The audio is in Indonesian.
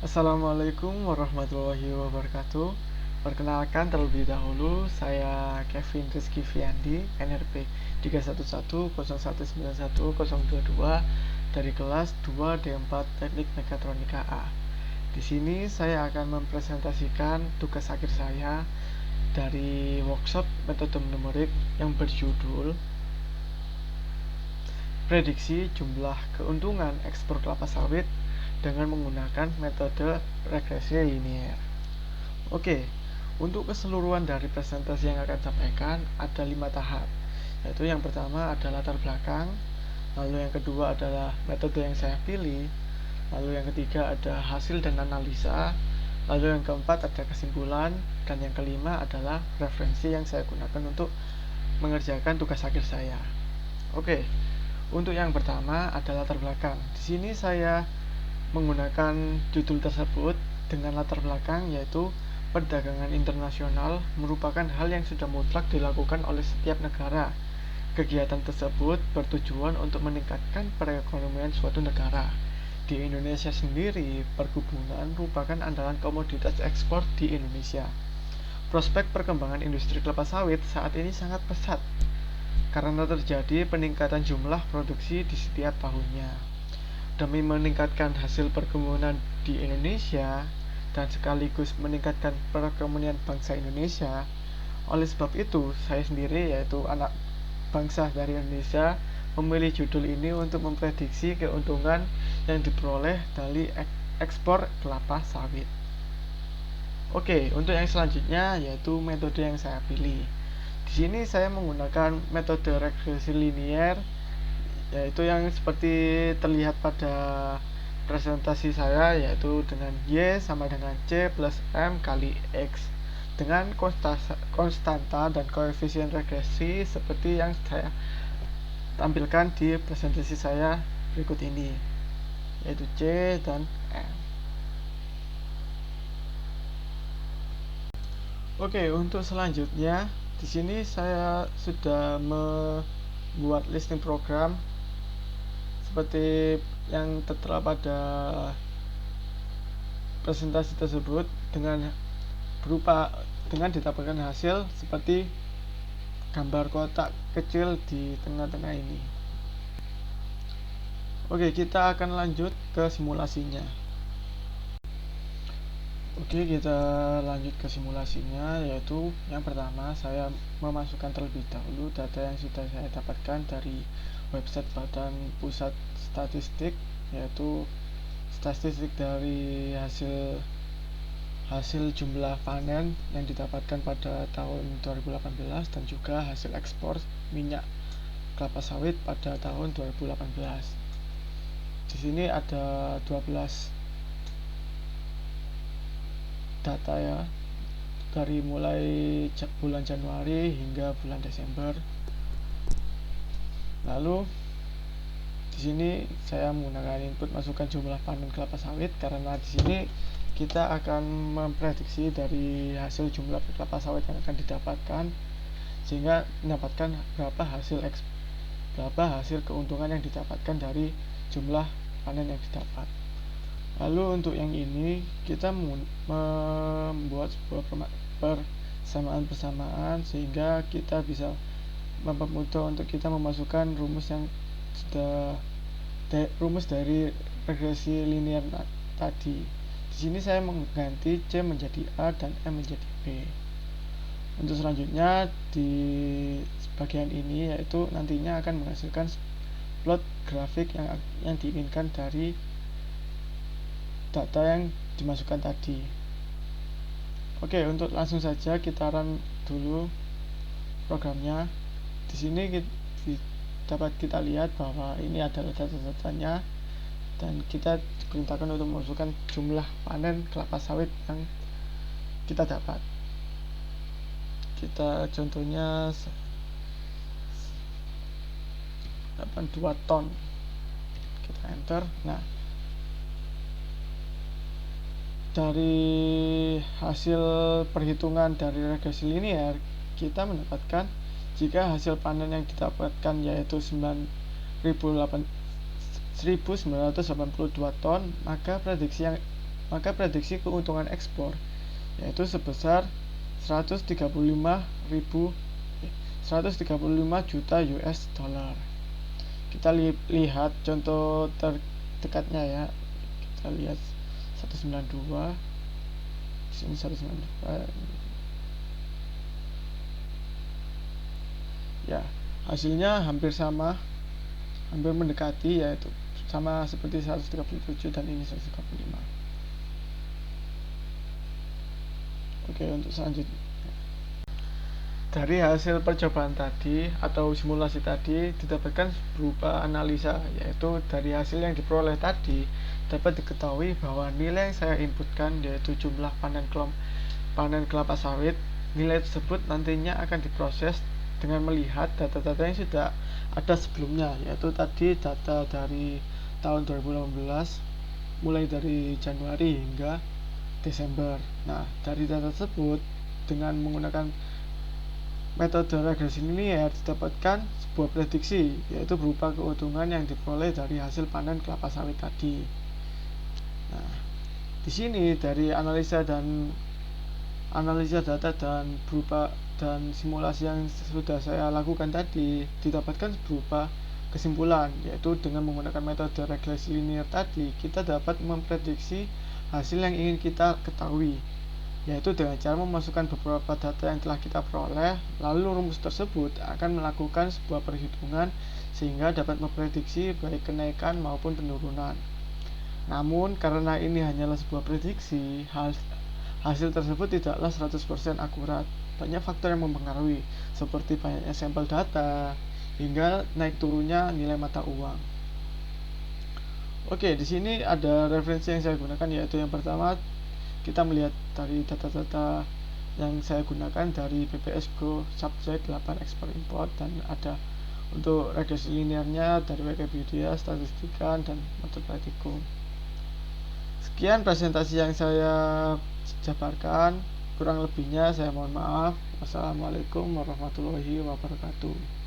Assalamualaikum warahmatullahi wabarakatuh. Perkenalkan terlebih dahulu, saya Kevin Rizky Fiandi, NRP 31101910022 dari kelas 2D4 Teknik Mekatronika A. Di sini saya akan mempresentasikan tugas akhir saya dari workshop metode numerik yang berjudul Prediksi jumlah keuntungan ekspor kelapa sawit dengan menggunakan metode regresi linier. Oke, untuk keseluruhan dari presentasi yang akan sampaikan ada 5 tahap, yaitu yang pertama adalah latar belakang, lalu yang kedua adalah metode yang saya pilih, lalu yang ketiga ada hasil dan analisa, lalu yang keempat ada kesimpulan, dan yang kelima adalah referensi yang saya gunakan untuk mengerjakan tugas akhir saya. Oke, untuk yang pertama ada latar belakang. Di sini saya menggunakan judul tersebut dengan latar belakang yaitu perdagangan internasional merupakan hal yang sudah mutlak dilakukan oleh setiap negara. Kegiatan tersebut bertujuan untuk meningkatkan perekonomian suatu negara. Di Indonesia sendiri, perkebunan merupakan andalan komoditas ekspor di Indonesia. Prospek perkembangan industri kelapa sawit saat ini sangat pesat karena terjadi peningkatan jumlah produksi di setiap tahunnya. Demi meningkatkan hasil perkebunan di Indonesia dan sekaligus meningkatkan perekonomian bangsa Indonesia, oleh sebab itu saya sendiri yaitu anak bangsa dari Indonesia memilih judul ini untuk memprediksi keuntungan yang diperoleh dari ekspor kelapa sawit. Oke, untuk yang selanjutnya yaitu metode yang saya pilih. Di sini saya menggunakan metode regresi linier, yaitu yang seperti terlihat pada presentasi saya, yaitu dengan Y sama dengan C plus M kali X dengan konstanta dan koefisien regresi seperti yang saya tampilkan di presentasi saya berikut ini, yaitu C dan M. Oke, untuk selanjutnya di sini saya sudah membuat listing program seperti yang tertera pada presentasi tersebut dengan didapatkan hasil seperti gambar kotak kecil di tengah-tengah ini. Oke, kita akan lanjut ke simulasinya. Oke, kita lanjut ke simulasinya, yaitu yang pertama saya memasukkan terlebih dahulu data yang sudah saya dapatkan dari website Badan Pusat Statistik, yaitu statistik dari hasil jumlah panen yang didapatkan pada tahun 2018 dan juga hasil ekspor minyak kelapa sawit pada tahun 2018. Di sini ada 12 data ya, dari mulai bulan Januari hingga bulan Desember. Lalu di sini saya menggunakan input masukkan jumlah panen kelapa sawit karena di sini kita akan memprediksi dari hasil jumlah kelapa sawit yang akan didapatkan sehingga mendapatkan berapa hasil keuntungan yang didapatkan dari jumlah panen yang didapat. Lalu untuk yang ini kita membuat sebuah persamaan sehingga kita bisa mempermudah untuk kita memasukkan rumus dari regresi linier tadi. Di sini saya mengganti C menjadi A dan M menjadi B. Untuk selanjutnya di bagian ini yaitu nantinya akan menghasilkan plot grafik yang diinginkan dari data yang dimasukkan tadi. Oke, untuk langsung saja kita run dulu programnya. Di sini dapat kita lihat bahwa ini adalah data-datanya dan kita diperintahkan untuk memasukkan jumlah panen kelapa sawit yang kita dapat. Kita contohnya 82 ton. Kita enter. Nah, dari hasil perhitungan dari regresi linier kita mendapatkan jika hasil panen yang didapatkan yaitu 1982 ton, maka prediksi maka prediksi keuntungan ekspor yaitu sebesar 135 juta US dollar. Kita lihat contoh terdekatnya ya. Kita lihat 192. Sini 192. Ya, hasilnya hampir sama, hampir mendekati, yaitu sama seperti 137 dan ini 135. Oke, untuk selanjutnya, dari hasil percobaan tadi atau simulasi tadi didapatkan berupa analisa, yaitu dari hasil yang diperoleh tadi dapat diketahui bahwa nilai yang saya inputkan yaitu jumlah panen kelapa sawit, nilai tersebut nantinya akan diproses dengan melihat data-data yang sudah ada sebelumnya, yaitu tadi data dari tahun 2018 mulai dari Januari hingga Desember. Nah, dari data tersebut dengan menggunakan metode regresi linear didapatkan sebuah prediksi, yaitu berupa keuntungan yang diperoleh dari hasil panen kelapa sawit tadi. Nah, di sini dari analisa data dan simulasi yang sudah saya lakukan tadi didapatkan berupa kesimpulan, yaitu dengan menggunakan metode regresi linear tadi kita dapat memprediksi hasil yang ingin kita ketahui, yaitu dengan cara memasukkan beberapa data yang telah kita peroleh, lalu rumus tersebut akan melakukan sebuah perhitungan sehingga dapat memprediksi baik kenaikan maupun penurunan. Namun karena ini hanyalah sebuah prediksi, hasil tersebut tidaklah 100% akurat. Banyak faktor yang mempengaruhi, seperti banyaknya sampel data hingga naik turunnya nilai mata uang. Oke, di sini ada referensi yang saya gunakan, yaitu yang pertama kita melihat dari data-data yang saya gunakan dari BPS Go Subject 8 Export Import, dan ada untuk regresi linearnya dari Wikipedia, Statistika, dan Matematicum. Sekian presentasi yang saya jabarkan, kurang lebihnya saya mohon maaf. Wassalamualaikum warahmatullahi wabarakatuh.